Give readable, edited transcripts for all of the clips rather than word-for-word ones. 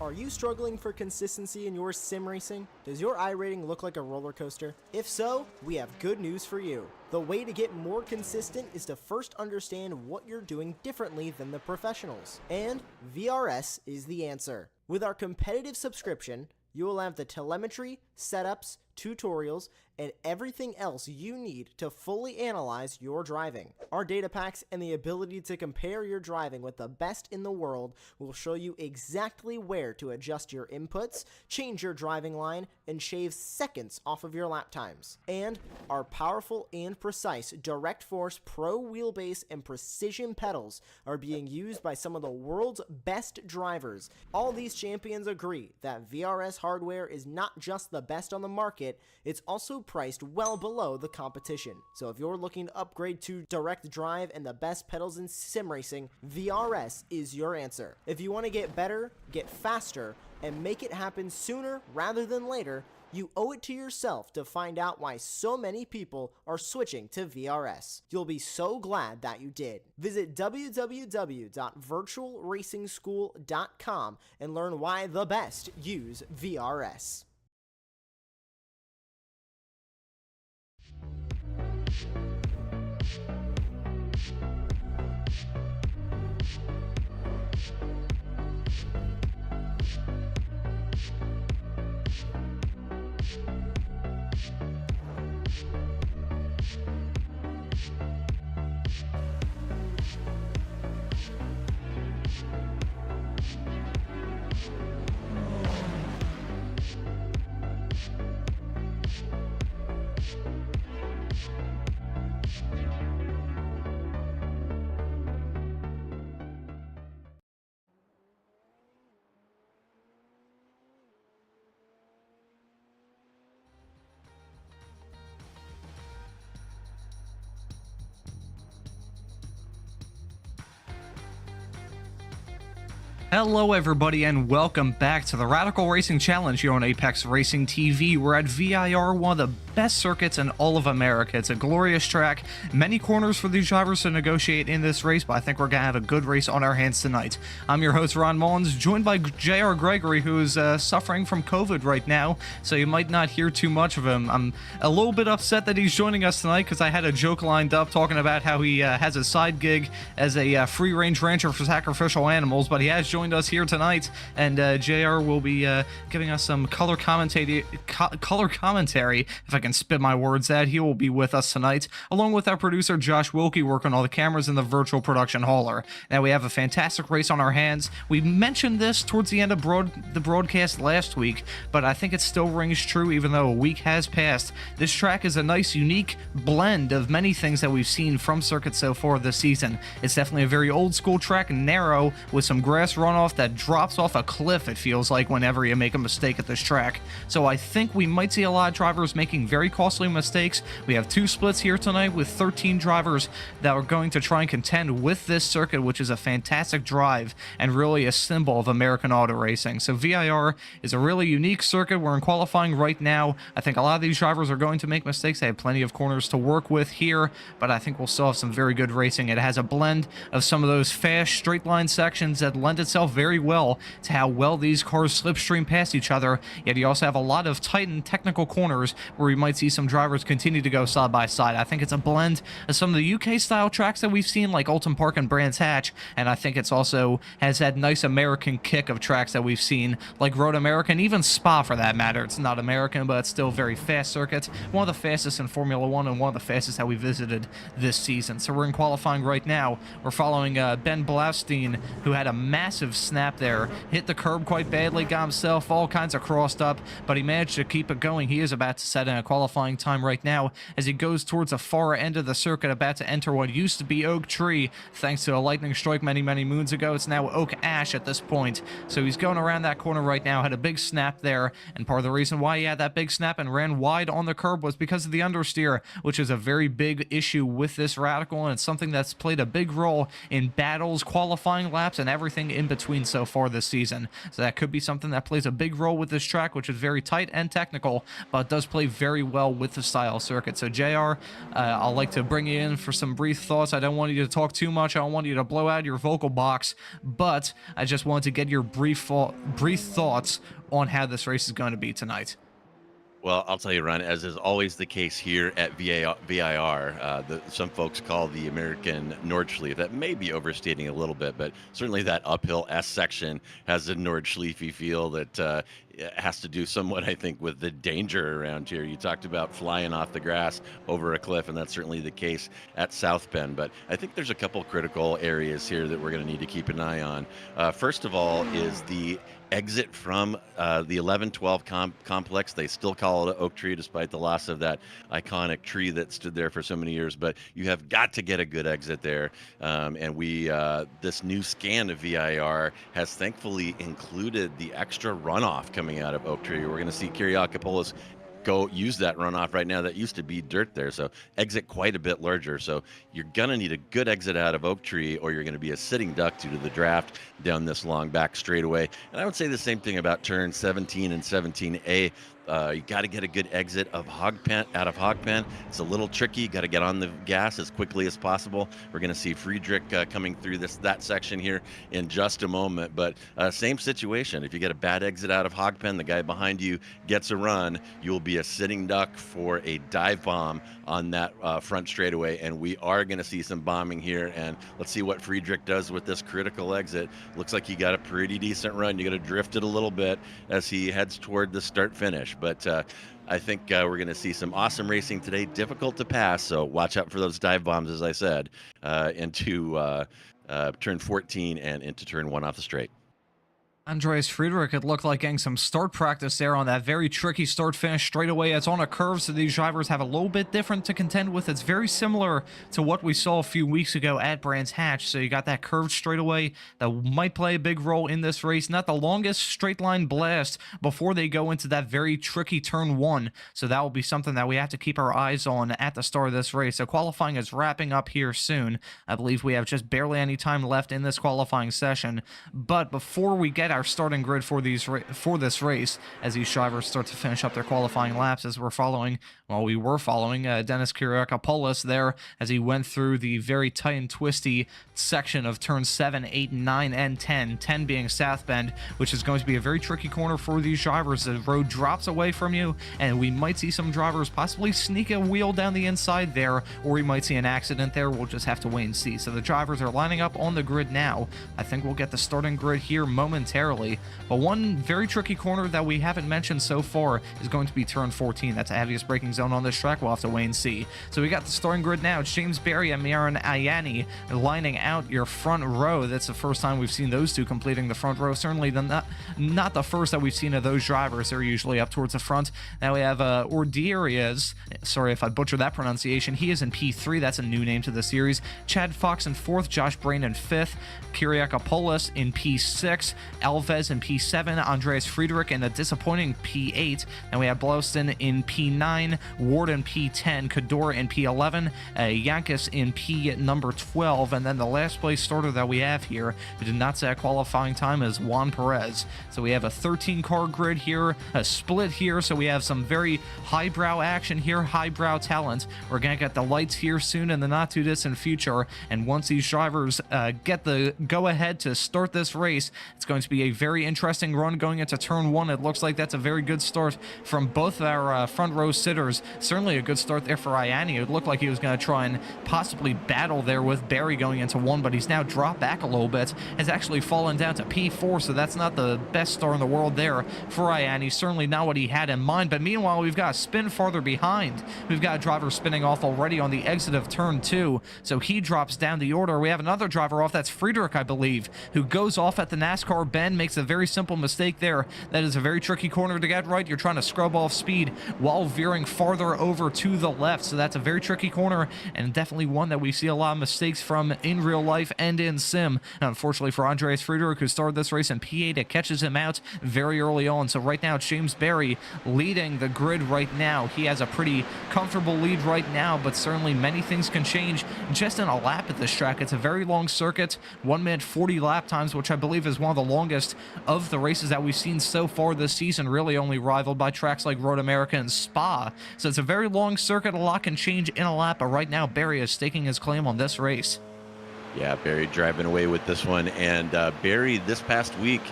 Are you struggling for consistency in your sim racing? Does your iRating look like a roller coaster? If so, we have good news for you. The way to get more consistent is to first understand what you're doing differently than the professionals. And VRS is the answer. With our competitive subscription, you will have the telemetry, setups, tutorials, and everything else you need to fully analyze your driving. Our data packs and the ability to compare your driving with the best in the world will show you exactly where to adjust your inputs, change your driving line, and shave seconds off of your lap times. And our powerful and precise Direct Force Pro wheelbase and precision pedals are being used by some of the world's best drivers. All these champions agree that VRS hardware is not just the best on the market, it's also priced well below the competition. So if you're looking to upgrade to direct drive and the best pedals in sim racing, VRS is your answer. If you want to get better, get faster, and make it happen sooner rather than later, you owe it to yourself to find out why so many people are switching to VRS. You'll be so glad that you did. Visit www.virtualracingschool.com and learn why the best use VRS. Hello everybody and welcome back to the Radical Racing Challenge here on Apex Racing TV. We're at VIR, one of the best circuits in all of America. It's a glorious track, many corners for these drivers to negotiate in this race, but I think we're going to have a good race on our hands tonight. I'm your host Ron Mullins, joined by JR Gregory, who is suffering from COVID right now, so you might not hear too much of him. I'm a little bit upset that he's joining us tonight because I had a joke lined up talking about how he has a side gig as a free-range rancher for sacrificial animals, but he has joined us here tonight, and JR will be giving us some color commentary, if I can spit my words out. He will be with us tonight, along with our producer Josh Wilkie, working all the cameras in the virtual production hauler. Now we have a fantastic race on our hands. We mentioned this towards the end of the broadcast last week, but I think it still rings true even though a week has passed. This track is a nice, unique blend of many things that we've seen from circuits so far this season. It's definitely a very old school track, narrow, with some grass runoff that drops off a cliff, it feels like, whenever you make a mistake at this track. So I think we might see a lot of drivers making very costly mistakes. We have two splits here tonight with 13 drivers that are going to try and contend with this circuit, which is a fantastic drive and really a symbol of American auto racing. So VIR is a really unique circuit. We're in qualifying right now. I think a lot of these drivers are going to make mistakes. They have plenty of corners to work with here, but I think we'll still have some very good racing. It has a blend of some of those fast straight line sections that lend itself very well to how well these cars slipstream past each other, yet you also have a lot of tight and technical corners where we might see some drivers continue to go side by side. I think it's a blend of some of the UK style tracks that we've seen like Oulton Park and Brands Hatch, and I think it's also has that nice American kick of tracks that we've seen like Road America and even Spa for that matter. It's not American, but it's still very fast circuit. One of the fastest in Formula 1 and one of the fastest that we visited this season. So we're in qualifying right now. We're following Ben Blaustein, who had a massive snap there, hit the curb quite badly, got himself all kinds of crossed up, but he managed to keep it going. He is about to set in a qualifying time right now as he goes towards the far end of the circuit, about to enter what used to be Oak Tree. Thanks to a lightning strike many moons ago, it's now Oak Ash at this point. So he's going around that corner right now, had a big snap there, and part of the reason why he had that big snap and ran wide on the curb was because of the understeer, which is a very big issue with this Radical, and it's something that's played a big role in battles, qualifying laps, and everything in between so far this season. So that could be something that plays a big role with this track, which is very tight and technical, but does play very well with the style circuit. So JR, I'll like to bring you in for some brief thoughts. I don't want you to talk too much. I don't want you to blow out your vocal box, but I just wanted to get your brief thoughts on how this race is going to be tonight. Well, I'll tell you, Ron, as is always the case here at VIR, some folks call the American Nordschleife. That may be overstating a little bit, but certainly that uphill S section has a Nordschleife feel that has to do somewhat, I think, with the danger around here. You talked about flying off the grass over a cliff, and that's certainly the case at South Bend. But I think there's a couple critical areas here that we're going to need to keep an eye on. First of all is the exit from the 11-12 complex. They still call it Oak Tree despite the loss of that iconic tree that stood there for so many years, but you have got to get a good exit there. And this new scan of VIR has thankfully included the extra runoff coming out of Oak Tree. We're going to see Kyriakopoulos go use that runoff right now. That used to be dirt there, so exit quite a bit larger. So you're gonna need a good exit out of Oak Tree, or you're gonna be a sitting duck due to the draft down this long back straightaway. And I would say the same thing about turn 17 and 17A. You got to get a good exit of out of Hogpen. It's a little tricky. You got to get on the gas as quickly as possible. We're going to see Friedrich coming through that section here in just a moment. But same situation. If you get a bad exit out of Hogpen, the guy behind you gets a run, you'll be a sitting duck for a dive bomb on that front straightaway. And we are going to see some bombing here. And let's see what Friedrich does with this critical exit. Looks like he got a pretty decent run. You got to drift it a little bit as he heads toward the start finish. But I think we're going to see some awesome racing today. Difficult to pass, so watch out for those dive bombs, as I said, into turn 14 and into turn 1 off the straight. Andreas Friedrich, it looked like getting some start practice there on that very tricky start finish straightaway. It's on a curve, so these drivers have a little bit different to contend with. It's very similar to what we saw a few weeks ago at Brands Hatch. So you got that curved straightaway that might play a big role in this race. Not the longest straight line blast before they go into that very tricky turn 1. So that will be something that we have to keep our eyes on at the start of this race. So qualifying is wrapping up here soon. I believe we have just barely any time left in this qualifying session. But before we get our starting grid for this race, as these drivers start to finish up their qualifying laps, as we were following Dennis Kyriakopoulos there as he went through the very tight and twisty section of turns 7, 8, 9, and 10. 10 being South Bend, which is going to be a very tricky corner for these drivers. The road drops away from you, and we might see some drivers possibly sneak a wheel down the inside there, or we might see an accident there. We'll just have to wait and see. So the drivers are lining up on the grid now. I think we'll get the starting grid here momentarily. But one very tricky corner that we haven't mentioned so far is going to be turn 14. That's the heaviest braking zone on this track. We'll have to wait and see. So we got the starting grid now. It's James Berry and Miran Ayani lining out your front row. That's the first time we've seen those two completing the front row. Certainly not the first that we've seen of those drivers. They're usually up towards the front. Now we have Ordirias. Sorry if I butchered that pronunciation. He is in P3. That's a new name to the series. Chad Fox in 4th. Josh Brain in 5th. Kyriakopoulos in P6. Alves in P7. Andreas Friedrich in a disappointing P8. Then we have Bloston in P9. Ward in P10. Kador in P11. Yankis in P number 12. And then the last place starter that we have here, who did not set a qualifying time, is Juan Perez. So we have a 13-car grid here, a split here. So we have some very highbrow action here, highbrow talent. We're going to get the lights here soon in the not-too-distant future. And once these drivers get the go-ahead to start this race, it's going to be a very interesting run going into turn 1. It looks like that's a very good start from both our front row sitters. Certainly a good start there for Ayani. It looked like he was going to try and possibly battle there with Barry going into 1, but he's now dropped back a little bit. Has actually fallen down to P4, so that's not the best start in the world there for Ayani. Certainly not what he had in mind, but meanwhile, we've got a spin farther behind. We've got a driver spinning off already on the exit of turn 2, so he drops down the order. We have another driver off. That's Friedrich, I believe, who goes off at the NASCAR bend, makes a very simple mistake there. That is a very tricky corner to get right. You're trying to scrub off speed while veering farther over to the left, so that's a very tricky corner, and definitely one that we see a lot of mistakes from in real life and in sim. And unfortunately for Andreas Friedrich, who started this race in P8, it catches him out very early on. So right now, James Berry leading the grid right now. He has a pretty comfortable lead right now, but certainly many things can change just in a lap at this track. It's a very long circuit, 1 minute 40 lap times, which I believe is one of the longest fastest of the races that we've seen so far this season, really only rivaled by tracks like Road America and Spa. So it's a very long circuit, a lot can change in a lap, but right now Barry is staking his claim on this race. Yeah, Barry driving away with this one. And Barry this past week,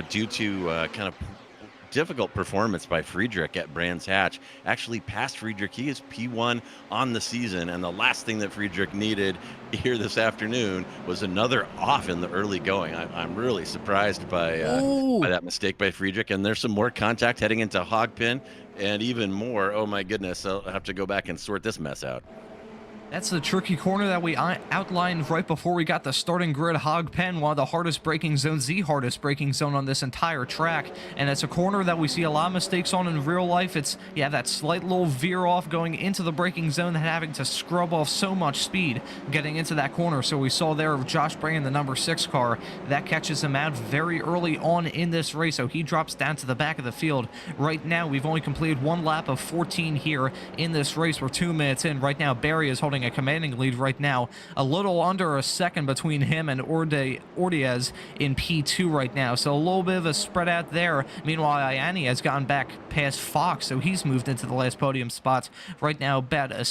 due to kind of difficult performance by Friedrich at Brands Hatch, actually passed Friedrich. He is P1 on the season, and the last thing that Friedrich needed here this afternoon was another off in the early going. I'm really surprised by that mistake by Friedrich, and there's some more contact heading into Hogpin, and even more. Oh my goodness, I'll have to go back and sort this mess out. That's the tricky corner that we outlined right before we got the starting grid. Hog Pen, one of the hardest braking zones, the hardest braking zone on this entire track. And it's a corner that we see a lot of mistakes on in real life. It's, yeah, that slight little veer off going into the braking zone, having to scrub off so much speed getting into that corner. So we saw there Josh Bray in the number 6 car. That catches him out very early on in this race. So he drops down to the back of the field. Right now, we've only completed 1 lap of 14 here in this race. We're 2 minutes in. Right now, Barry is holding a commanding lead right now, a little under a second between him and Ordiaz in P2 right now, so a little bit of a spread out there. Meanwhile, Ianni has gotten back past Fox, so he's moved into the last podium spots right now, about a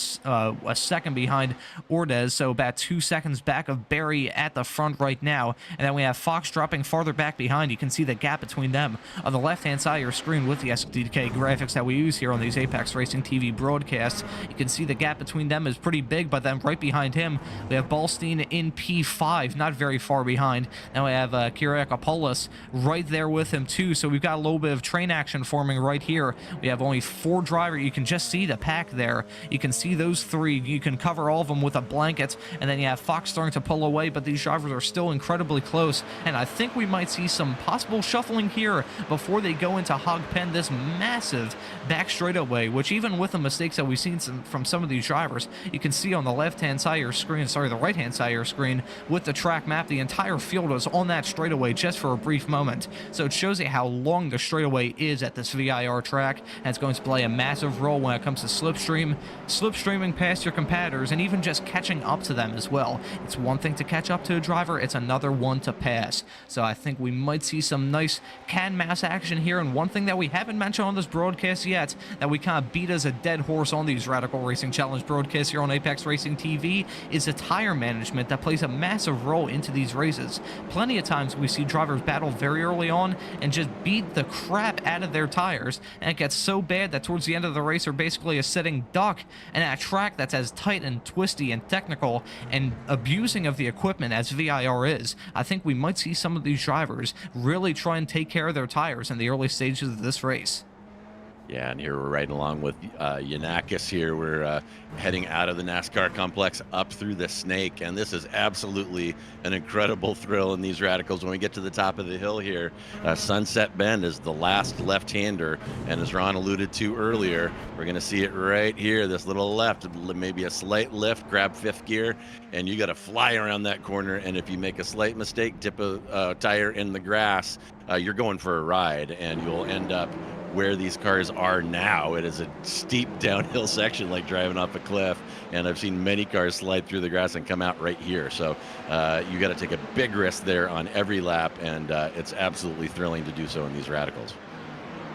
second behind Ordez, so about 2 seconds back of Barry at the front right now. And then we have Fox dropping farther back behind. You can see the gap between them on the left hand side of your screen with the SDK graphics that we use here on these Apex Racing TV broadcasts. You can see the gap between them is pretty big, but then right behind him we have Ballstein in P5, not very far behind. Now we have Kyriakopoulos right there with him too, so we've got a little bit of train action forming right here. We have only 4 drivers. You can just see the pack there. You can see those 3. You can cover all of them with a blanket, and then you have Fox starting to pull away, but these drivers are still incredibly close, and I think we might see some possible shuffling here before they go into Hog Pen, this massive back straightaway, which even with the mistakes that we've seen from some of these drivers, you can see on the left-hand side of your screen, sorry, the right-hand side of your screen with the track map, the entire field was on that straightaway just for a brief moment. So it shows you how long the straightaway is at this VIR track, and it's going to play a massive role when it comes to slipstreaming past your competitors, and even just catching up to them as well. It's one thing to catch up to a driver, it's another one to pass. So I think we might see some nice can-mass action here, and one thing that we haven't mentioned on this broadcast yet, that we kind of beat as a dead horse on these Radical Racing Challenge broadcasts here on Apex Racing TV, is the tire management that plays a massive role into these races. Plenty of times we see drivers battle very early on and just beat the crap out of their tires, and it gets so bad that towards the end of the race are basically a sitting duck, and at a track that's as tight and twisty and technical and abusing of the equipment as VIR is, I think we might see some of these drivers really try and take care of their tires in the early stages of this race. Yeah, and here we're riding along with Yanakis here. We're heading out of the NASCAR complex up through the Snake, and this is absolutely an incredible thrill in these radicals. When we get to the top of the hill here, Sunset Bend is the last left-hander, and as Ron alluded to earlier, we're going to see it right here, this little left, maybe a slight lift, grab 5th gear, and you got to fly around that corner, and if you make a slight mistake, dip a tire in the grass, you're going for a ride, and you'll end up where these cars are now. It is a steep downhill section like driving off a cliff, and I've seen many cars slide through the grass and come out right here. So you got to take a big risk there on every lap, and it's absolutely thrilling to do so in these radicals.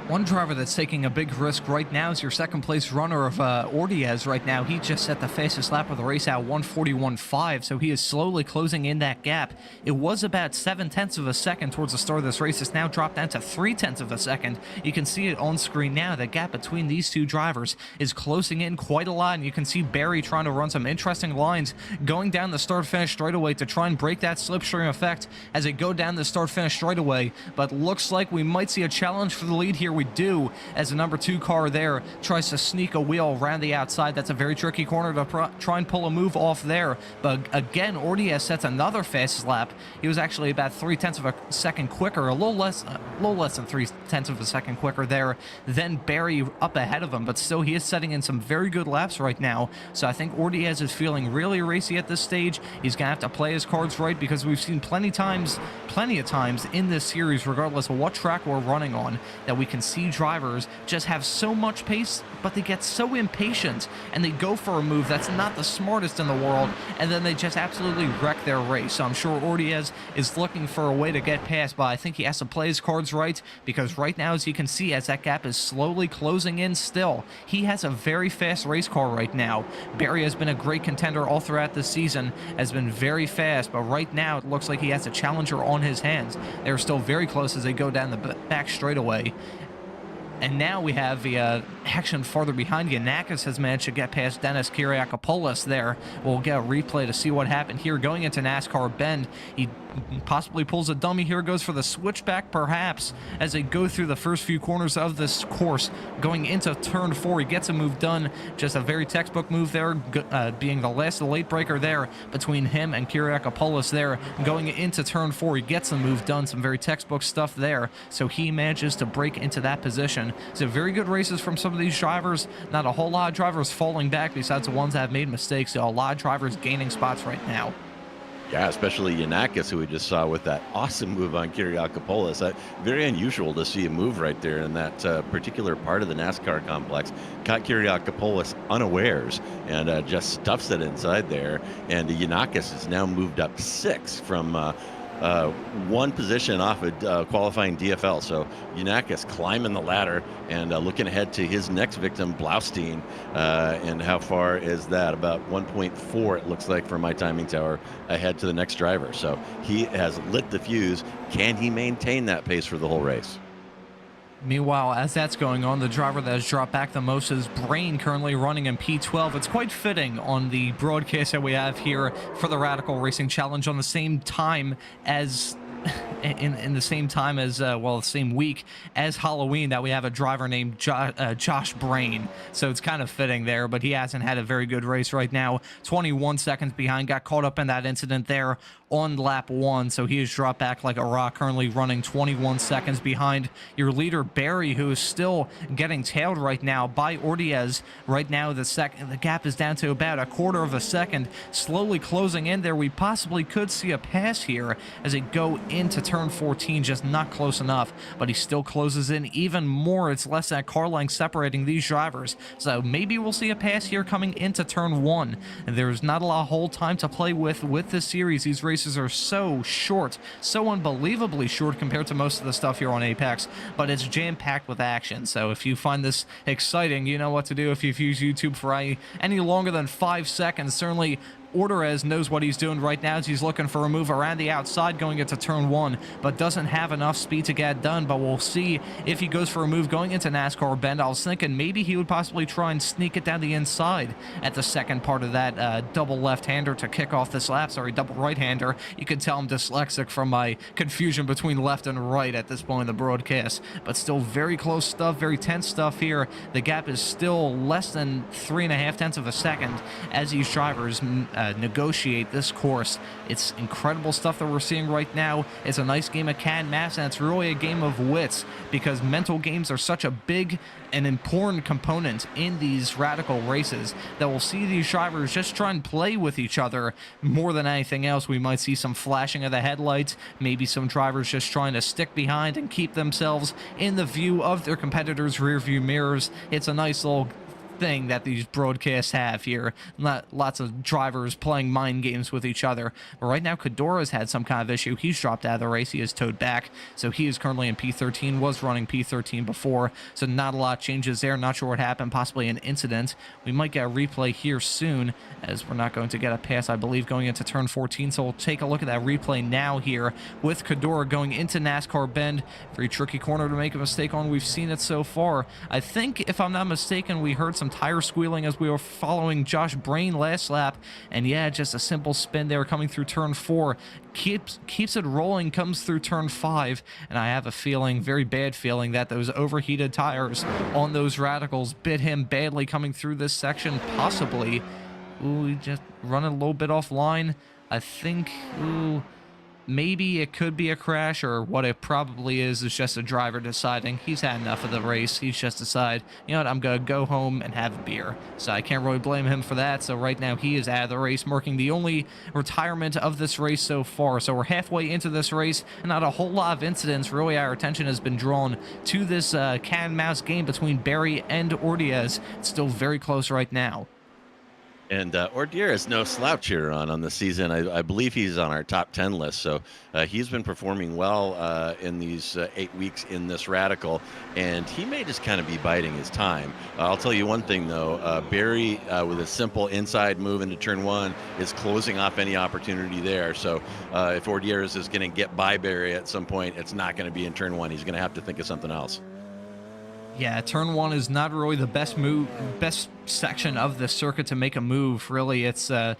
One driver that's taking a big risk right now is your second place runner of Ordiaz right now. He just set the fastest lap of the race out, 1:41.5, so he is slowly closing in that gap. It was about 0.7 of a second towards the start of this race. It's now dropped down to 0.3 of a second. You can see it on screen now. The gap between these two drivers is closing in quite a lot, and you can see Barry trying to run some interesting lines going down the start-finish straightaway to try and break that slipstream effect as they go down the start-finish straightaway, but looks like we might see a challenge for the lead here. We do, as the number 2 car there tries to sneak a wheel around the outside. That's a very tricky corner to try and pull a move off there. But again, Ordiaz sets another fastest lap. He was actually about 0.3 of a second quicker, a little less than 0.3 of a second quicker there than Barry up ahead of him. But still, he is setting in some very good laps right now. So I think Ordiaz is feeling really racy at this stage. He's gonna have to play his cards right, because we've seen plenty of times in this series, regardless of what track we're running on, that we can see drivers just have so much pace, but they get so impatient and they go for a move that's not the smartest in the world, and then they just absolutely wreck their race. So I'm sure Ortiz is looking for a way to get past, but I think he has to play his cards right, because right now, as you can see, as that gap is slowly closing in still, he has a very fast race car right now. Barry has been a great contender all throughout this season, has been very fast, but right now it looks like he has a challenger on his hands. They're still very close as they go down the back straightaway. And now we have the action farther behind. Yanakis has managed to get past Dennis Kyriakopoulos there. We'll get a replay to see what happened here. Going into NASCAR Bend, he possibly pulls a dummy here, goes for the switchback perhaps as they go through the first few corners of this course. Going into turn 4, he gets a move done. Just a very textbook move there, being the last late breaker there between him and Kyriakopoulos there. Going into turn 4, he gets the move done. Some very textbook stuff there. So he manages to break into that position. So very good races from some of these drivers. Not a whole lot of drivers falling back besides the ones that have made mistakes. So a lot of drivers gaining spots right now. Yeah, especially Yanakis, who we just saw with that awesome move on Kyriakopoulos. Very unusual to see a move right there in that particular part of the NASCAR complex. Caught Kyriakopoulos unawares and just stuffs it inside there. And Yanakis has now moved up 6 from one position off a qualifying DFL. So Yanakis climbing the ladder and looking ahead to his next victim, Blaustein. And how far is that? About 1.4, it looks like, for my timing tower, ahead to the next driver. So he has lit the fuse. Can he maintain that pace for the whole race? Meanwhile, as that's going on, the driver that has dropped back the most is Brain, currently running in P12. It's quite fitting on the broadcast that we have here for the Radical Racing Challenge on the same time as in the same time as well, the same week as Halloween, that we have a driver named Josh Brain. So it's kind of fitting there, but he hasn't had a very good race right now. 21 seconds behind, got caught up in that incident there on lap 1, so he has dropped back like a rock, currently running 21 seconds behind your leader Barry, who is still getting tailed right now by Ortiz. Right now the gap is down to about a quarter of a second, slowly closing in there. We possibly could see a pass here as they go into turn 14, just not close enough, but he still closes in even more. It's less than a car length separating these drivers, so maybe we'll see a pass here coming into turn 1. There's not a lot of whole time to play with this series. These races are so short, so unbelievably short compared to most of the stuff here on Apex, but it's jam-packed with action. So if you find this exciting, you know what to do. If you've used YouTube for any longer than 5 seconds, certainly Ortiz knows what he's doing right now as he's looking for a move around the outside going into turn 1, but doesn't have enough speed to get it done. But we'll see if he goes for a move going into NASCAR Bend. I was thinking maybe he would possibly try and sneak it down the inside at the second part of that double left-hander to kick off this lap. Sorry, double right-hander. You can tell I'm dyslexic from my confusion between left and right at this point in the broadcast, but still very close stuff, very tense stuff here. The gap is still less than 3.5 tenths of a second as these drivers negotiate this course. It's incredible stuff that we're seeing right now. It's a nice game of cat and mouse, and it's really a game of wits, because mental games are such a big and important component in these Radical races that we'll see these drivers just try and play with each other more than anything else. We might see some flashing of the headlights, maybe some drivers just trying to stick behind and keep themselves in the view of their competitors' rear view mirrors. It's a nice little thing that these broadcasts have here. Lots of drivers playing mind games with each other. But right now, Kadora's had some kind of issue. He's dropped out of the race. He is towed back. So he is currently in P13, was running P13 before. So not a lot of changes there. Not sure what happened. Possibly an incident. We might get a replay here soon, as we're not going to get a pass, I believe, going into turn 14. So we'll take a look at that replay now here with Kadora going into NASCAR Bend. Very tricky corner to make a mistake on. We've seen it so far. I think, if I'm not mistaken, we heard some tire squealing as we were following Josh Brain last lap, and yeah, just a simple spin there coming through turn 4, keeps it rolling, comes through turn 5, and I have a feeling, very bad feeling, that those overheated tires on those Radicals bit him badly coming through this section, possibly. Ooh, he just running a little bit offline, I think. Ooh, maybe it could be a crash, or what it probably is just a driver deciding he's had enough of the race. He's just decided, you know what, I'm going to go home and have a beer. So I can't really blame him for that. So right now he is out of the race, marking the only retirement of this race so far. So we're halfway into this race, and not a whole lot of incidents. Really, our attention has been drawn to this cat and mouse game between Barry and Ordiez. It's still very close right now. And Ordier is no slouch here on the season. I believe he's on our top 10 list. So he's been performing well in these 8 weeks in this Radical, and he may just kind of be biding his time. I'll tell you one thing, though. Barry, with a simple inside move into turn 1, is closing off any opportunity there. So if Ordier is going to get by Barry at some point, it's not going to be in turn 1. He's going to have to think of something else. Yeah, turn 1 is not really the best section of the circuit to make a move. Really, it's not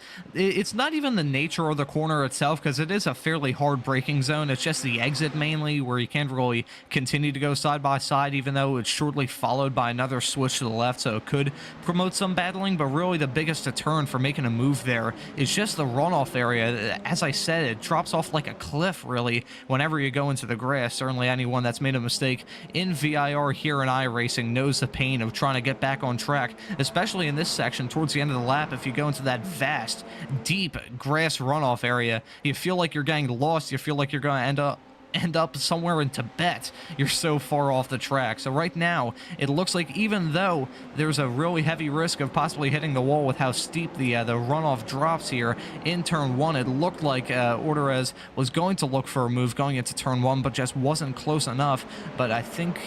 even the nature of the corner itself, because it is a fairly hard braking zone. It's just the exit mainly, where you can't really continue to go side by side, even though it's shortly followed by another switch to the left, so it could promote some battling. But really, the biggest deterrent for making a move there is just the runoff area. As I said, it drops off like a cliff, really, whenever you go into the grass. Certainly anyone that's made a mistake in VIR here in iRacing knows the pain of trying to get back on track, especially in this section towards the end of the lap. If you go into that vast, deep grass runoff area, you feel like you're getting lost. You feel like you're going to end up somewhere in Tibet. You're so far off the track. So right now, it looks like even though there's a really heavy risk of possibly hitting the wall with how steep the runoff drops here in turn 1, it looked like Ordiez was going to look for a move going into turn 1, but just wasn't close enough. But I think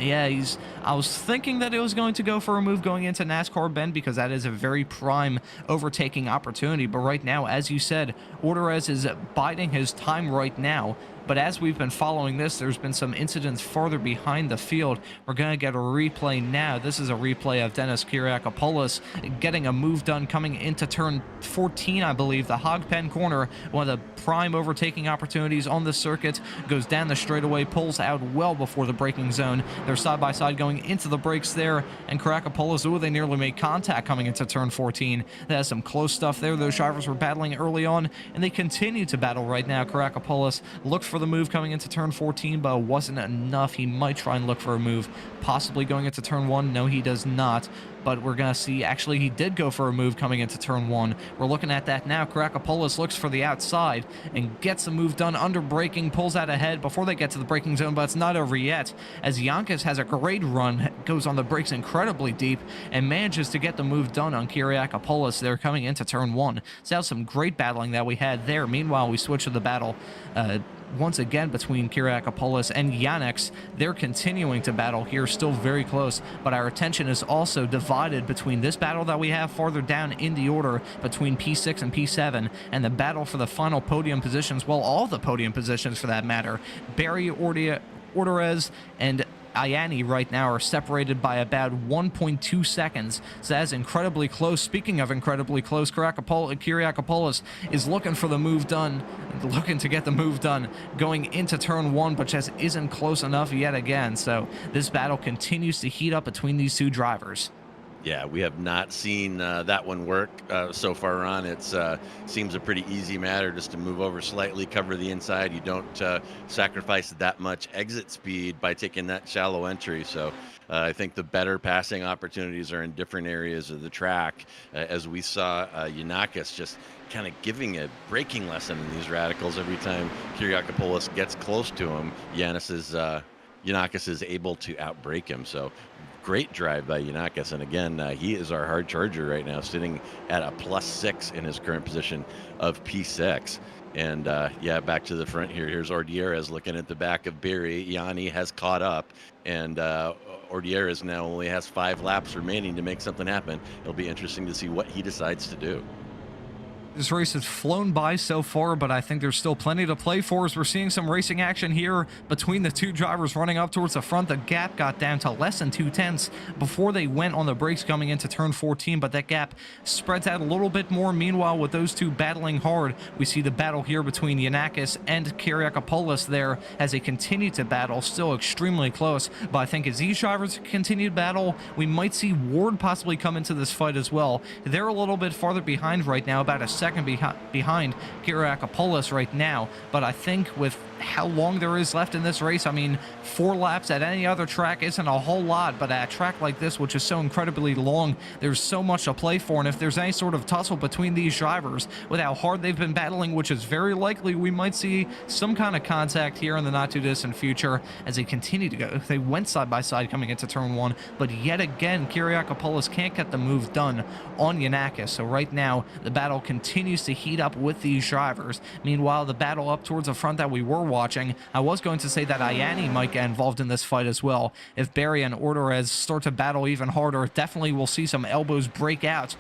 I was thinking that it was going to go for a move going into NASCAR Bend, because that is a very prime overtaking opportunity. But right now, as you said, Ordiez is biding his time right now. But as we've been following this, there's been some incidents farther behind the field. We're going to get a replay now. This is a replay of Dennis Kyriakopoulos getting a move done coming into turn 14, I believe. The hog pen corner, one of the prime overtaking opportunities on the circuit, goes down the straightaway, pulls out well before the braking zone. They're side by side going into the brakes there, and Kyriakopoulos, they nearly made contact coming into turn 14. There's some close stuff there. Those drivers were battling early on, and they continue to battle right now. Kyriakopoulos looked for the move coming into turn 14, but it wasn't enough. He might try and look for a move, possibly going into turn 1. No, he does not. But we're going to see, actually, he did go for a move coming into turn 1. We're looking at that now. Kyriakopoulos looks for the outside and gets a move done under braking, pulls out ahead before they get to the braking zone, but it's not over yet, as Yankas has a great run, goes on the brakes incredibly deep, and manages to get the move done on Kyriakopoulos there coming into turn 1. So that was some great battling that we had there. Meanwhile, we switch to the battle once again between Kyriakopoulos and Yannick. They're continuing to battle here, still very close, but our attention is also divided between this battle that we have farther down in the order between P6 and P7, and the battle for the final podium positions, well, all the podium positions for that matter. Barry, Ordiez, and Ayani right now are separated by about 1.2 seconds. So that's incredibly close. Speaking of incredibly close, Kyriakopoulos is looking for the move done, looking to get the move done going into turn 1, but just isn't close enough yet again. So this battle continues to heat up between these two drivers. Yeah, we have not seen that one work so far on. It seems a pretty easy matter just to move over slightly, cover the inside. You don't sacrifice that much exit speed by taking that shallow entry. So I think the better passing opportunities are in different areas of the track, as we saw Yanakis just kind of giving a braking lesson in these radicals every time Kyriakopoulos gets close to him. Yanakis is able to outbrake him. So great drive by Yanakis, and again, he is our hard charger right now, sitting at a +6 in his current position of P6. And yeah, back to the front here. Here's Ordiez looking at the back of Barry. Yanni has caught up, and Ordiez now only has 5 laps remaining to make something happen. It'll be interesting to see what he decides to do. This race has flown by so far, but I think there's still plenty to play for, as we're seeing some racing action here between the two drivers running up towards the front. The gap got down to less than 0.2 before they went on the brakes coming into turn 14, but that gap spreads out a little bit more. Meanwhile, with those two battling hard, we see the battle here between Yanakis and Kyriakopoulos there as they continue to battle, still extremely close. But I think as these drivers continue to battle, we might see Ward possibly come into this fight as well. They're a little bit farther behind right now, about a second behind Kyriakopoulos right now. But I think with how long there is left in this race, I mean, 4 laps at any other track isn't a whole lot, but at a track like this, which is so incredibly long, there's so much to play for. And if there's any sort of tussle between these drivers with how hard they've been battling, which is very likely, we might see some kind of contact here in the not too distant future as they continue to go. They went side by side coming into turn 1, but yet again Kyriakopoulos can't get the move done on Yanakis. So right now the battle continues to heat up with these drivers. Meanwhile, the battle up towards the front that we were watching, I was going to say that Ianni might get involved in this fight as well. If Barry and Orderez start to battle even harder, definitely we'll see some elbows break out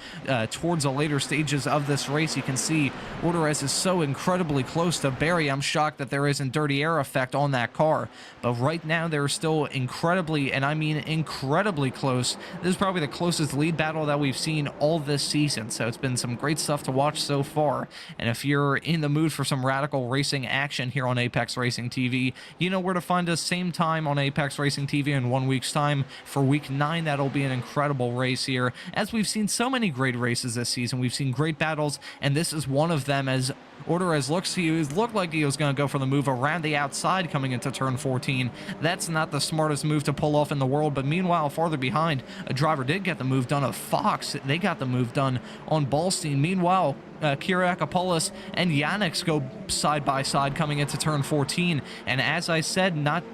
towards the later stages of this race. You can see Orderez is so incredibly close to Barry. I'm shocked that there isn't dirty air effect on that car, but right now they're still incredibly, and I mean incredibly close. This is probably the closest lead battle that we've seen all this season, so it's been some great stuff to watch so far. And if you're in the mood for some radical racing action here on Apex Racing TV, you know where to find us. Same time on Apex Racing TV in 1 week's time for week 9. That'll be an incredible race here, as we've seen so many great races this season. We've seen great battles, and this is one of them, as Orderez looked like he was going to go for the move around the outside coming into turn 14. That's not the smartest move to pull off in the world, but meanwhile, farther behind, a driver did get the move done of Fox. They got the move done on Ballstein. Meanwhile, Kyriakopoulos and Yannick go side by side coming into turn 14, and as I said not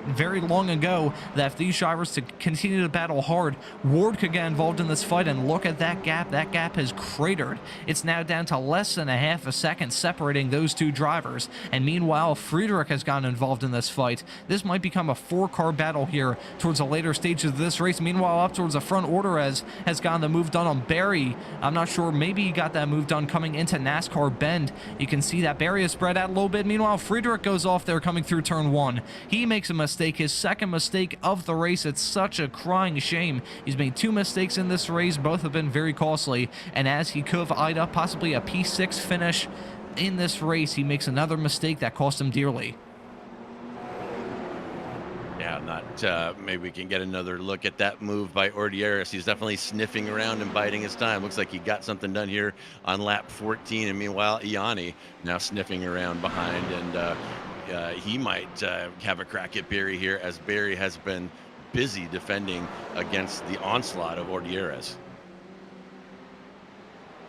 very long ago, that if these drivers to continue to battle hard, Ward could get involved in this fight. And look at that gap. That gap has cratered. It's now down to less than a half a second separating those two drivers. And meanwhile, Friedrich has gotten involved in this fight. This might become a 4-car battle here towards the later stages of this race. Meanwhile, up towards the front, Orderez has gotten the move done on Barry. I'm not sure, maybe he got that move done coming into NASCAR Bend. You can see that Barry is spread out a little bit. Meanwhile, Friedrich goes off there coming through turn 1. He makes a mistake, his second mistake of the race. It's such a crying shame. He's made 2 mistakes in this race. Both have been very costly, and as he could have eyed up possibly a P6 finish in this race, he makes another mistake that cost him dearly. Yeah, maybe we can get another look at that move by Ordieres. He's definitely sniffing around and biding his time. Looks like he got something done here on lap 14, and meanwhile Ianni now sniffing around behind, and he might have a crack at Barry here, as Barry has been busy defending against the onslaught of Ordieres.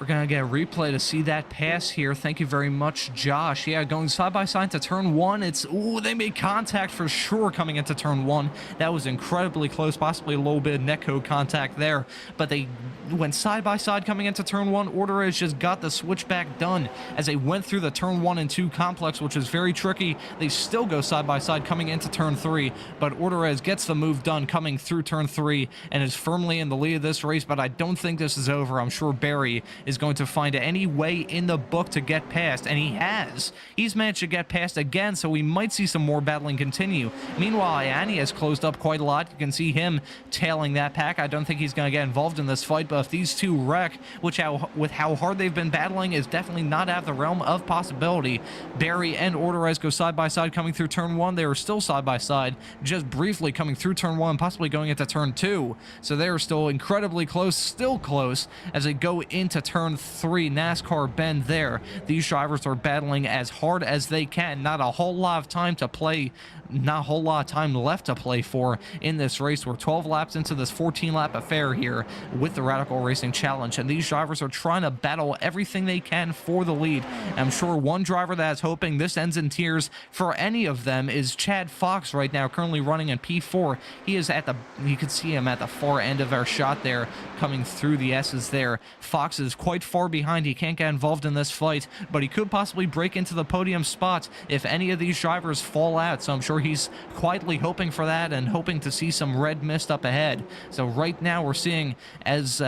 We're going to get a replay to see that pass here. Thank you very much, Josh. Yeah, going side by side to turn 1. It's, ooh, they made contact for sure coming into turn 1. That was incredibly close, possibly a little bit of netcode contact there. But they went side by side coming into turn 1. Orderez just got the switchback done as they went through the turn 1 and 2 complex, which is very tricky. They still go side by side coming into turn 3, but Orderez gets the move done coming through turn 3 and is firmly in the lead of this race. But I don't think this is over. I'm sure Barry is going to find any way in the book to get past, and he has. He's managed to get past again, so we might see some more battling continue. Meanwhile, Ianni has closed up quite a lot. You can see him tailing that pack. I don't think he's going to get involved in this fight, but if these two wreck, with how hard they've been battling, is definitely not out of the realm of possibility. Barry and Orderez go side by side coming through turn 1. They are still side by side, just briefly coming through turn 1, possibly going into turn 2. So they are still incredibly close, still close, as they go into turn 3, NASCAR Bend there. These drivers are battling as hard as they can. Not a whole lot of time to play, not a whole lot of time left to play for in this race. We're 12 laps into this 14-lap affair here with the Radical Racing Challenge, and these drivers are trying to battle everything they can for the lead. I'm sure one driver that's hoping this ends in tears for any of them is Chad Fox right now, currently running in P4. He is at the, you can see him at the far end of our shot there, coming through the S's there. Fox is quite far behind. He can't get involved in this fight, but he could possibly break into the podium spot if any of these drivers fall out. So I'm sure he's quietly hoping for that and hoping to see some red mist up ahead. So right now we're seeing as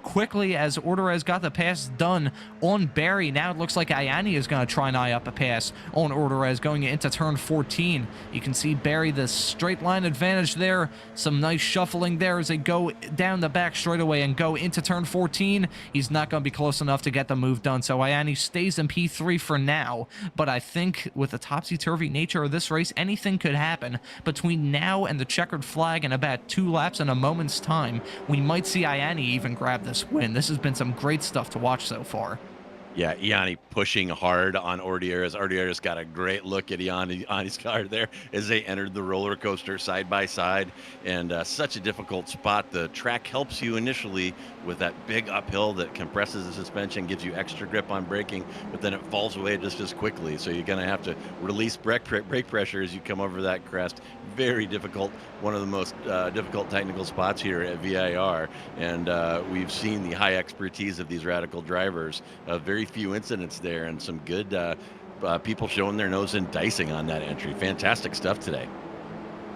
quickly as Orderez got the pass done on Barry, now it looks like Ianni is going to try and eye up a pass on Orderez going into turn 14. You can see Barry, the straight line advantage there. Some nice shuffling there as they go down the back straightaway and go into turn 14. He's not going to be close enough to get the move done, so Ianni stays in P3 for now. But I think with the topsy-turvy nature of this race, anything could happen between now and the checkered flag in about 2 laps in a moment's time. We might see Ianni even grab this win. This has been some great stuff to watch so far. Yeah, Iani pushing hard on Ordieras. Ordieras got a great look at Iani's car there as they entered the roller coaster side by side, and such a difficult spot. The track helps you initially with that big uphill that compresses the suspension, gives you extra grip on braking, but then it falls away just as quickly. So you're going to have to release brake pressure as you come over that crest. Very difficult. One of the most difficult technical spots here at VIR, and we've seen the high expertise of these Radical drivers. Very few incidents there, and some good people showing their nose and dicing on that entry. Fantastic stuff today.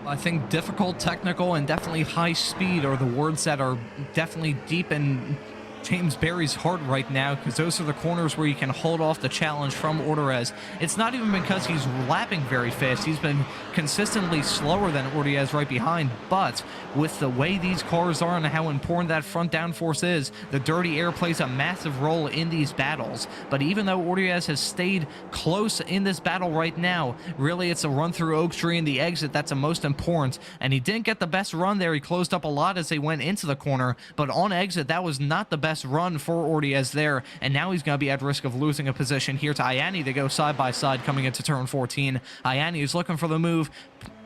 I think difficult, technical, and definitely high speed are the words that are definitely deep in James Berry's heart right now, because those are the corners where you can hold off the challenge from Ordieras. It's not even because he's lapping very fast. He's been consistently slower than Ordieras right behind, but with the way these cars are and how important that front downforce is, the dirty air plays a massive role in these battles. But even though Ordieras has stayed close in this battle right now, really it's a run through Oak Tree and the exit that's the most important, and he didn't get the best run there. He closed up a lot as they went into the corner, but on exit that was not the best run for Ordieras there, and now he's going to be at risk of losing a position here to Iani. They go side by side coming into turn 14. Iani is looking for the move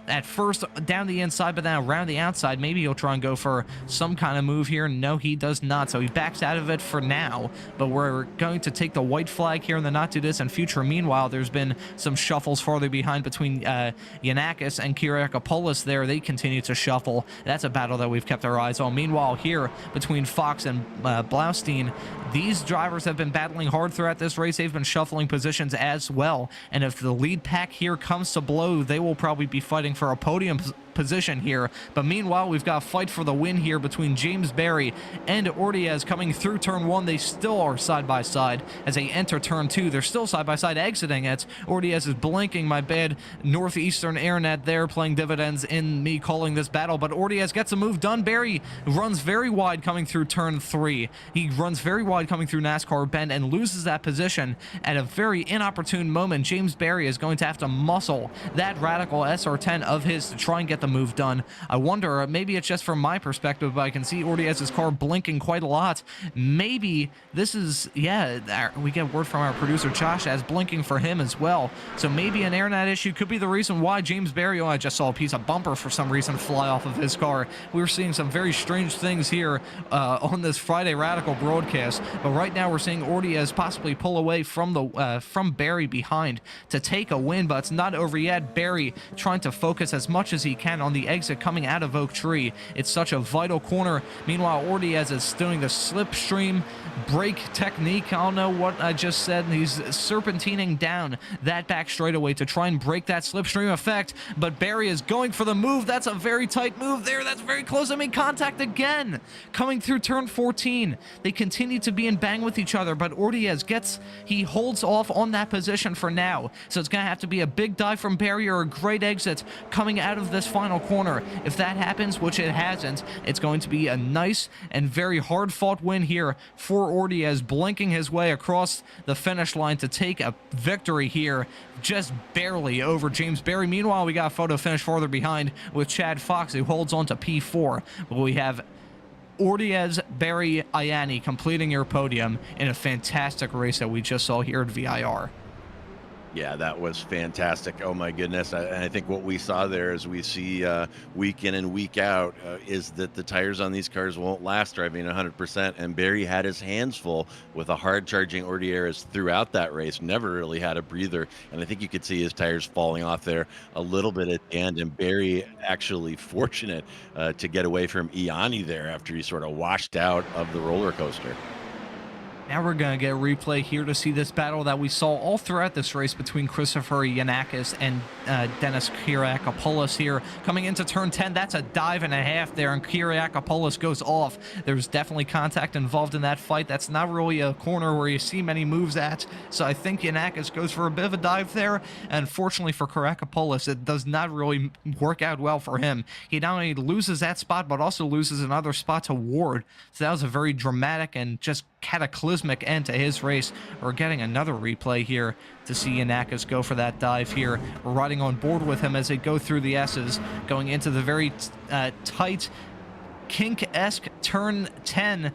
at first down the inside, but then around the outside. Maybe he'll try and go for some kind of move here. No, he does not, so he backs out of it for now. But we're going to take the white flag here in the not too distant future. Meanwhile, there's been some shuffles farther behind between Yanakis and Kyriakopoulos there. They continue to shuffle. That's a battle that we've kept our eyes on. Meanwhile, here between Fox and Blaustein, these drivers have been battling hard throughout this race. They've been shuffling positions as well, and if the lead pack here comes to blow, they will probably be fighting for a podium position here. But meanwhile, we've got a fight for the win here between James Berry and Ordieras coming through turn 1. They still are side by side as they enter turn 2. They're still side by side exiting it. Ordieras is blinking. My bad Northeastern Internet there playing dividends in me calling this battle, but Ordieras gets a move done. Berry runs very wide coming through turn 3. He runs very wide coming through NASCAR bend and loses that position at a very inopportune moment. James Berry is going to have to muscle that Radical SR10 of his to try and get the move done. I wonder, maybe it's just from my perspective, but I can see Ordieras' car blinking quite a lot. Maybe this is, yeah, we get word from our producer Josh as blinking for him as well. So maybe an internet issue could be the reason why James Berry, I just saw a piece of bumper for some reason fly off of his car. We were seeing some very strange things here on this Friday Radical broadcast, but right now we're seeing Ordieras possibly pull away from the from Berry behind to take a win, but it's not over yet. Berry trying to focus as much as he can on the exit coming out of Oak Tree. It's such a vital corner. Meanwhile, Ordieras is doing the slipstream brake technique. I don't know what I just said. He's serpentining down that back straightaway to try and break that slipstream effect, but Berry is going for the move. That's a very tight move there. That's very close. I mean, contact again coming through turn 14. They continue to be in bang with each other, but Ordieras he holds off on that position for now. So it's going to have to be a big dive from Berry or a great exit coming out of this final corner. If that happens, which it hasn't, it's going to be a nice and very hard-fought win here for Ordieras, blinking his way across the finish line to take a victory here, just barely over James Berry. Meanwhile, we got a photo finish farther behind with Chad Fox, who holds on to P4. But we have Ordieras, Berry, Iani completing your podium in a fantastic race that we just saw here at VIR. Yeah, that was fantastic. Oh my goodness. I think what we saw there, as we see week in and week out, is that the tires on these cars won't last driving 100%. And Berry had his hands full with a hard charging Ordieras throughout that race. Never really had a breather. And I think you could see his tires falling off there a little bit at the end. And Berry actually fortunate to get away from Iani there after he sort of washed out of the roller coaster. Now we're going to get a replay here to see this battle that we saw all throughout this race between Christopher Yanakis and Dennis Kyriakopoulos here. Coming into turn 10, that's a dive and a half there, and Kyriakopoulos goes off. There's definitely contact involved in that fight. That's not really a corner where you see many moves at, so I think Yanakis goes for a bit of a dive there, and fortunately for Kyriakopoulos, it does not really work out well for him. He not only loses that spot, but also loses another spot to Ward, so that was a very dramatic and just cataclysmic end to his race. We're getting another replay here to see Yanakis go for that dive here. We're riding on board with him as they go through the S's, going into the very tight kink-esque turn 10.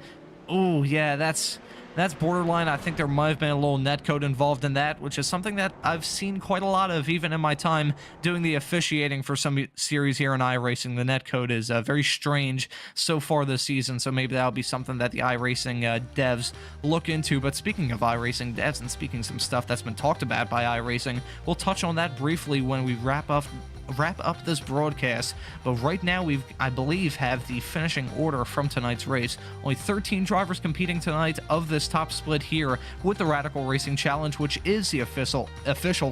Oh yeah, that's That's borderline. I think there might have been a little netcode involved in that, which is something that I've seen quite a lot of, even in my time doing the officiating for some series here in iRacing. The netcode is very strange so far this season, so maybe that'll be something that the iRacing devs look into. But speaking of iRacing devs and speaking some stuff that's been talked about by iRacing, we'll touch on that briefly when we wrap up this broadcast. But right now I believe have the finishing order from tonight's race. Only 13 drivers competing tonight of this top split here with the Radical Racing Challenge, which is the official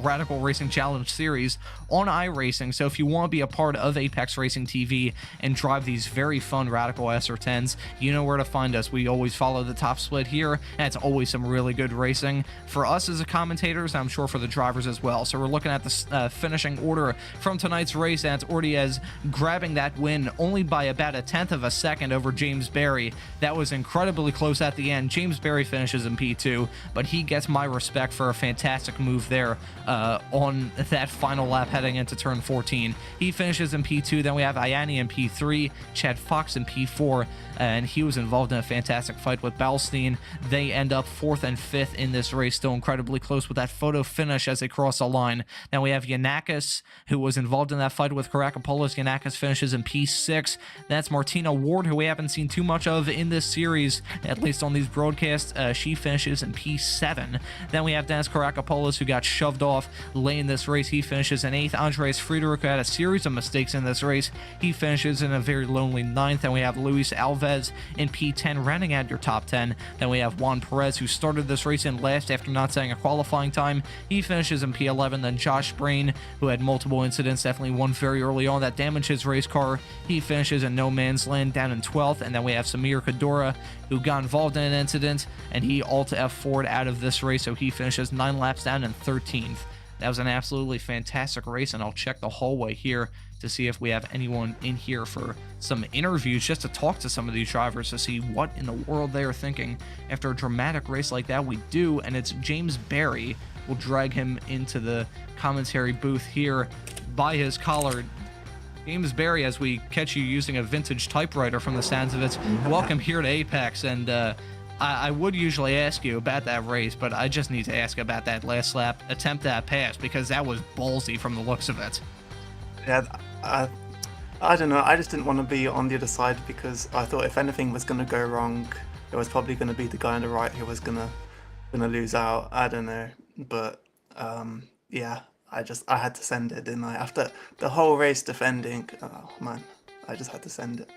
Radical Racing Challenge series on iRacing. So if you want to be a part of Apex Racing TV and drive these very fun Radical SR10s, you know where to find us. We always follow the top split here, and it's always some really good racing for us as commentators, I'm sure for the drivers as well. So we're looking at the finishing order from tonight's race, and it's Ortiz grabbing that win only by about a tenth of a second over James Berry. That was incredibly close at the end. James Berry finishes in P2, but he gets my respect for a fantastic move there on that final lap heading into turn 14. He finishes in P2. Then we have Ayani in P3, Chad Fox in P4, and he was involved in a fantastic fight with Balstein. They end up 4th and 5th in this race, still incredibly close with that photo finish as they cross the line. Then we have Yanakis, who was involved in that fight with Karakopoulos. Yanakis finishes in P6. That's Martina Ward, who we haven't seen too much of in this series, at least on these broadcasts. She finishes in P7. Then we have Dennis Karakopoulos, who got shoved off late in this race. He finishes in 8th. Andres Friedrich, who had a series of mistakes in this race, he finishes in a very lonely 9th. Then we have Luis Alves in P10, rounding out your top 10. Then we have Juan Perez, who started this race in last after not setting a qualifying time. He finishes in P11. Then Josh Brain, who had multiple incidents, definitely one very early on that damaged his race car. He finishes in no man's land down in 12th. And then we have Samir Kadora, who got involved in an incident, and he alt F4'd out of this race, so he finishes 9 laps down in 13th. That was an absolutely fantastic race, and I'll check the hallway here to see if we have anyone in here for some interviews, just to talk to some of these drivers to see what in the world they are thinking after a dramatic race like that. We do, and it's James Berry. We'll drag him into the commentary booth here by his collar. James Berry, as we catch you using a vintage typewriter from the sounds of it, welcome here to Apex. And I would usually ask you about that race, but I just need to ask about that last lap attempt at pass, because that was ballsy from the looks of it. Yeah, I don't know. I just didn't want to be on the other side, because I thought if anything was going to go wrong, it was probably going to be the guy on the right who was going to lose out. I don't know, but yeah, I had to send it, didn't I? After the whole race defending, oh man, I just had to send it.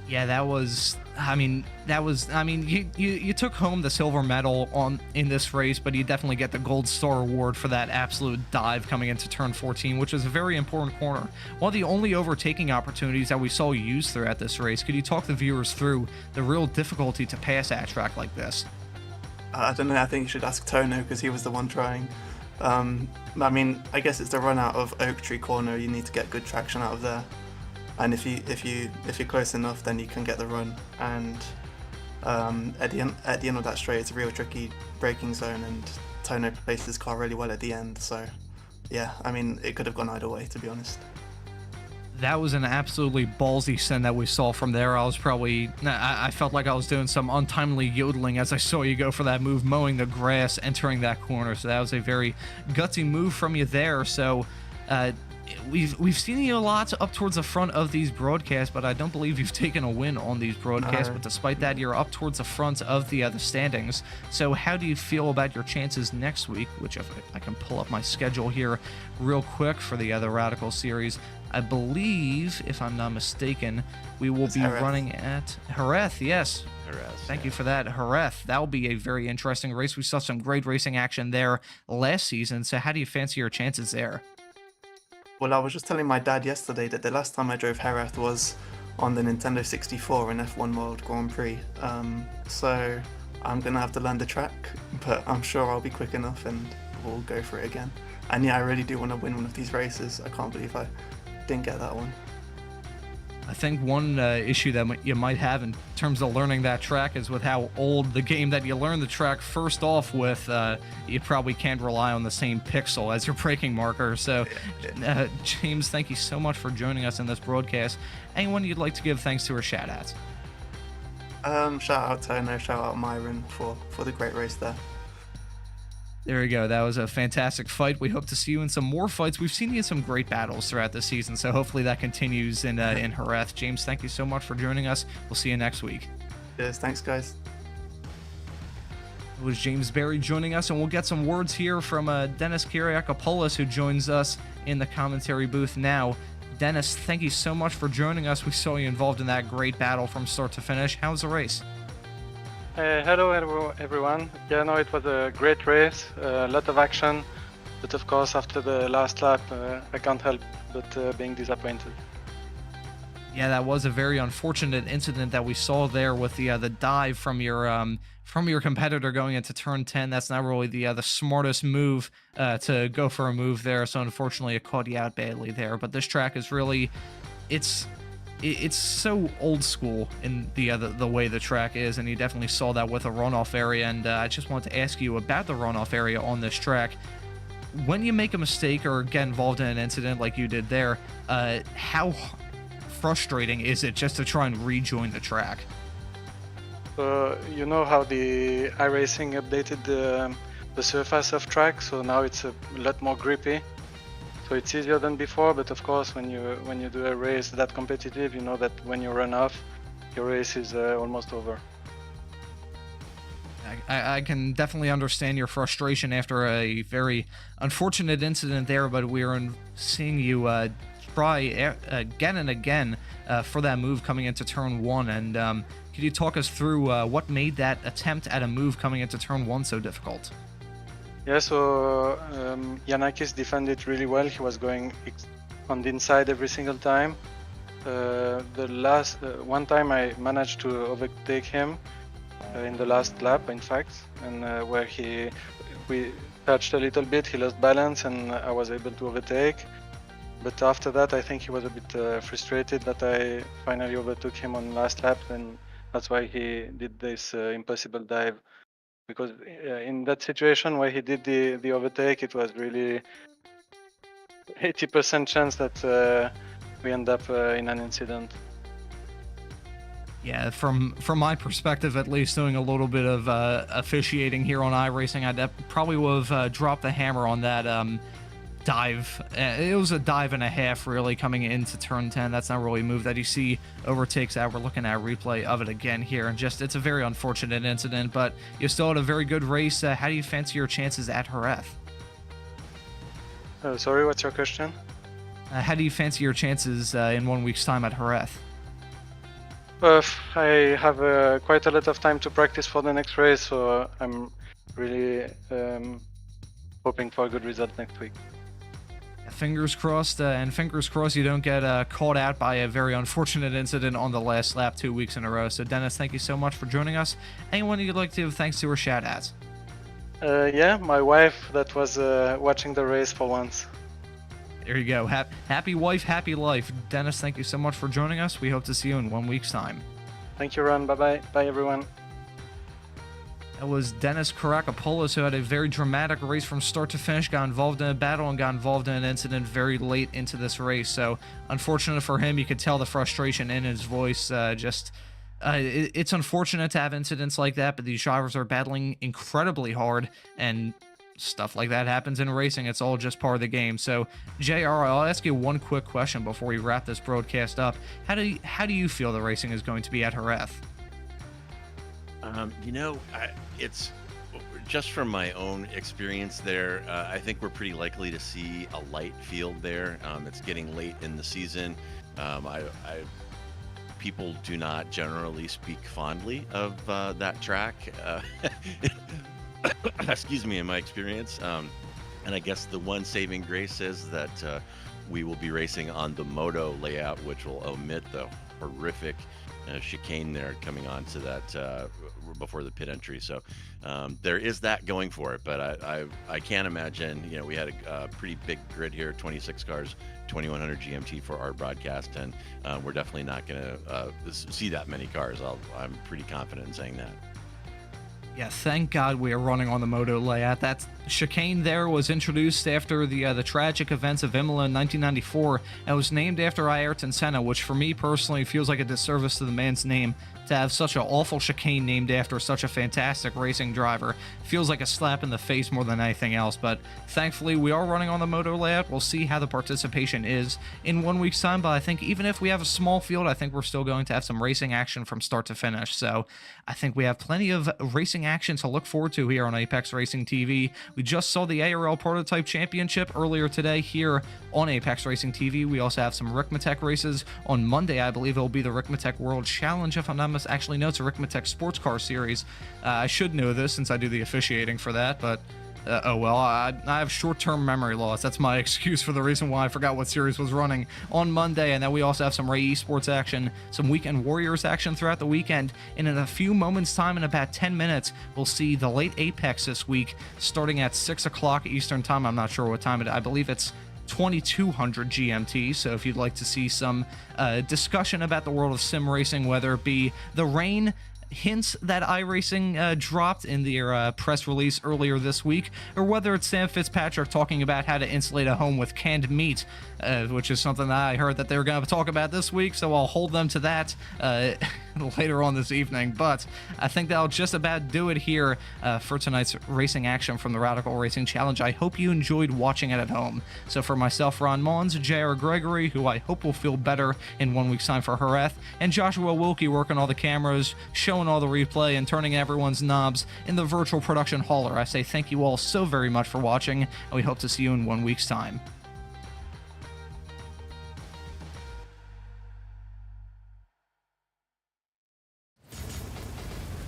Yeah, you took home the silver medal in this race, but you definitely get the gold star award for that absolute dive coming into turn 14, which was a very important corner. One of the only overtaking opportunities that we saw you use throughout this race. Could you talk the viewers through the real difficulty to pass at a track like this? I don't know, I think you should ask Tono, because he was the one trying. I guess it's the run out of Oak Tree Corner. You need to get good traction out of there. And if you're close enough, then you can get the run. And at the end of that straight, it's a real tricky braking zone, and Tono placed his car really well at the end. So yeah, it could have gone either way, to be honest. That was an absolutely ballsy send that we saw from there. I felt like I was doing some untimely yodeling as I saw you go for that move, mowing the grass, entering that corner. So that was a very gutsy move from you there. So we've seen you a lot up towards the front of these broadcasts, but I don't believe you've taken a win on these broadcasts. But despite that, you're up towards the front of the standings. So how do you feel about your chances next week? Which, if I can pull up my schedule here real quick for the other Radical series, I believe, if I'm not mistaken, we will be running at Jerez. Yes. Thank you for that, Jerez. That will be a very interesting race. We saw some great racing action there last season. So how do you fancy your chances there? Well, I was just telling my dad yesterday that the last time I drove Jerez was on the Nintendo 64 in F1 World Grand Prix. So I'm going to have to learn the track, but I'm sure I'll be quick enough and we'll go for it again. And yeah, I really do want to win one of these races. I can't believe I didn't get that one. I think one issue that you might have in terms of learning that track is with how old the game that you learned the track first off with. You probably can't rely on the same pixel as your braking marker. So, James, thank you so much for joining us in this broadcast. Anyone you'd like to give thanks to or shout outs? Shout out Tono, shout out Myron for the great race there. There you go. That was a fantastic fight. We hope to see you in some more fights. We've seen you in some great battles throughout the season, so hopefully that continues in Jerez. James, thank you so much for joining us. We'll see you next week. Cheers, thanks guys. It was James Berry joining us, and we'll get some words here from Dennis Kyriakopoulos, who joins us in the commentary booth now. Dennis, thank you so much for joining us. We saw you involved in that great battle from start to finish. How was the race? Hello everyone. Yeah, no, it was a great race, a lot of action, but of course after the last lap I can't help but being disappointed. Yeah, that was a very unfortunate incident that we saw there with the dive from your competitor going into turn 10. That's not really the smartest move to go for a move there, so unfortunately it caught you out badly there. But this track is really, it's so old school in the way the track is, and you definitely saw that with a runoff area. And I just wanted to ask you about the runoff area on this track. When you make a mistake or get involved in an incident like you did there, how frustrating is it just to try and rejoin the track? You know how the iRacing updated the surface of track, so now it's a lot more grippy. So it's easier than before, but of course when you do a race that competitive, you know that when you run off, your race is almost over. I can definitely understand your frustration after a very unfortunate incident there, but we're seeing you try again and again for that move coming into turn 1. And could you talk us through what made that attempt at a move coming into turn 1 so difficult? Yeah, so Yanakis defended really well. He was going on the inside every single time. The last one time I managed to overtake him in the last lap, in fact, and where we touched a little bit, he lost balance and I was able to overtake. But after that, I think he was a bit frustrated that I finally overtook him on last lap, and that's why he did this impossible dive. Because in that situation where he did the overtake, it was really 80% chance that we end up in an incident. Yeah, from my perspective, at least, doing a little bit of officiating here on iRacing, I probably would have dropped the hammer on that dive. It was a dive and a half, really, coming into turn 10. That's not really a move that you see overtakes that. We're looking at a replay of it again here, and just it's a very unfortunate incident, but you still had a very good race. How do you fancy your chances at Jerez? Sorry, what's your question? How do you fancy your chances in 1 week's time at Jerez? I have quite a lot of time to practice for the next race, so I'm really hoping for a good result next week. Fingers crossed, and fingers crossed you don't get caught out by a very unfortunate incident on the last lap 2 weeks in a row. So Dennis, thank you so much for joining us. Anyone you'd like to give thanks to or shout out? Yeah, my wife that was watching the race for once. There you go. Happy wife, happy life. Dennis, thank you so much for joining us. We hope to see you in 1 week's time. Thank you, Ron. Bye-bye. Bye, everyone. That was Dennis Kyriakopoulos, who had a very dramatic race from start to finish, got involved in a battle and got involved in an incident very late into this race. So, unfortunate for him, you could tell the frustration in his voice. It's unfortunate to have incidents like that, but these drivers are battling incredibly hard, and stuff like that happens in racing. It's all just part of the game. So, JR, I'll ask you one quick question before we wrap this broadcast up. How do you feel the racing is going to be at Jerez? It's just from my own experience there. I think we're pretty likely to see a light field there. It's getting late in the season. People do not generally speak fondly of that track. Excuse me, in my experience. And I guess the one saving grace is that we will be racing on the moto layout, which will omit the horrific chicane there coming onto that before the pit entry. So there is that going for it, but I can't imagine. We had a pretty big grid here, 26 cars, 2100 GMT for our broadcast, and we're definitely not going to see that many cars. I'm pretty confident in saying that. Yeah, thank God we are running on the Moto layout. That chicane there was introduced after the tragic events of Imola in 1994 and was named after Ayrton Senna, which for me personally feels like a disservice to the man's name. To have such an awful chicane named after such a fantastic racing driver feels like a slap in the face more than anything else, but thankfully we are running on the Moto layout. We'll see how the participation is in 1 week's time, but I think even if we have a small field, I think we're still going to have some racing action from start to finish, so I think we have plenty of racing action to look forward to here on Apex Racing TV. We just saw the ARL Prototype Championship earlier today here on Apex Racing TV. We also have some Rikmatech races on Monday. I believe it will be the Rikmatech World Challenge, if I'm not mistaken. Actually, no, it's a Rikmatech Sports Car Series. I should know this since I do the officiating for that, but oh well, I have short-term memory loss. That's my excuse for the reason why I forgot what series was running on Monday. And then we also have some Ray Esports action, some Weekend Warriors action throughout the weekend. And in a few moments' time, in about 10 minutes, we'll see the late Apex this week, starting at 6 o'clock Eastern Time. I'm not sure what time it is. I believe it's 2200 GMT, so if you'd like to see some discussion about the world of sim racing, whether it be the rain hints that iRacing dropped in their press release earlier this week, or whether it's Sam Fitzpatrick talking about how to insulate a home with canned meat, which is something that I heard that they were going to talk about this week, so I'll hold them to that later on this evening. But I think that'll just about do it here for tonight's racing action from the Radical Racing Challenge. I hope you enjoyed watching it at home. So for myself, Ron Mons, J.R. Gregory, who I hope will feel better in 1 week's time for Hareth, and Joshua Wilkie working all the cameras, showing all the replay, and turning everyone's knobs in the virtual production hauler, I say thank you all so very much for watching, and we hope to see you in 1 week's time.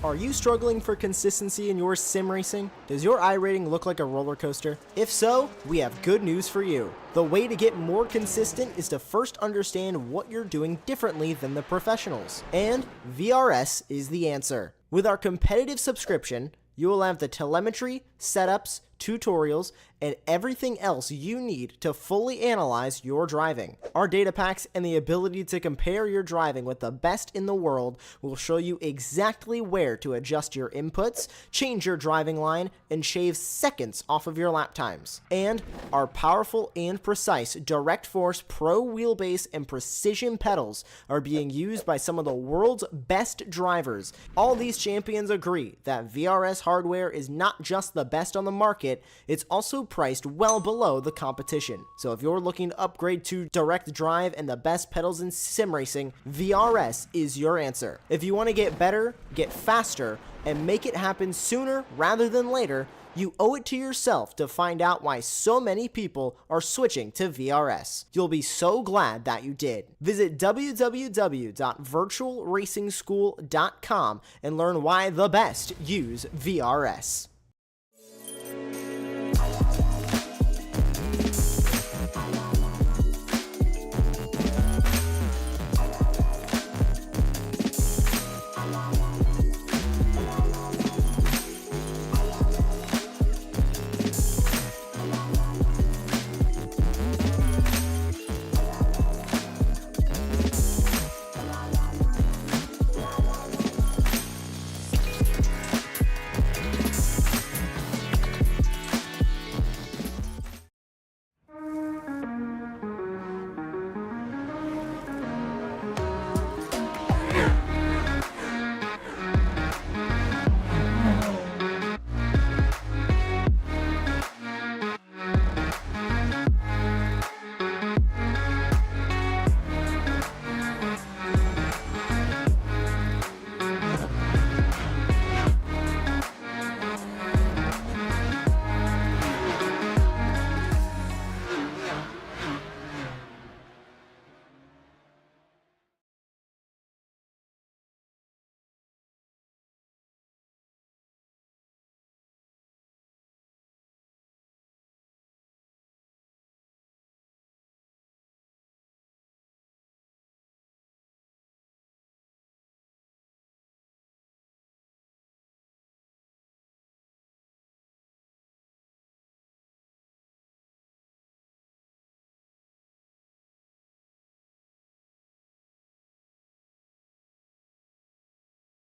Are you struggling for consistency in your sim racing? Does your iRating look like a roller coaster? If so, we have good news for you. The way to get more consistent is to first understand what you're doing differently than the professionals. And VRS is the answer. With our competitive subscription, you will have the telemetry, setups, tutorials, and everything else you need to fully analyze your driving. Our data packs and the ability to compare your driving with the best in the world will show you exactly where to adjust your inputs, change your driving line, and shave seconds off of your lap times. And our powerful and precise Direct Force Pro wheelbase and precision pedals are being used by some of the world's best drivers. All these champions agree that VRS hardware is not just the best on the market, it's also priced well below the competition. So if you're looking to upgrade to direct drive and the best pedals in sim racing, VRS is your answer. If you want to get better, get faster, and make it happen sooner rather than later, you owe it to yourself to find out why so many people are switching to VRS. You'll be so glad that you did. Visit www.virtualracingschool.com and learn why the best use VRS.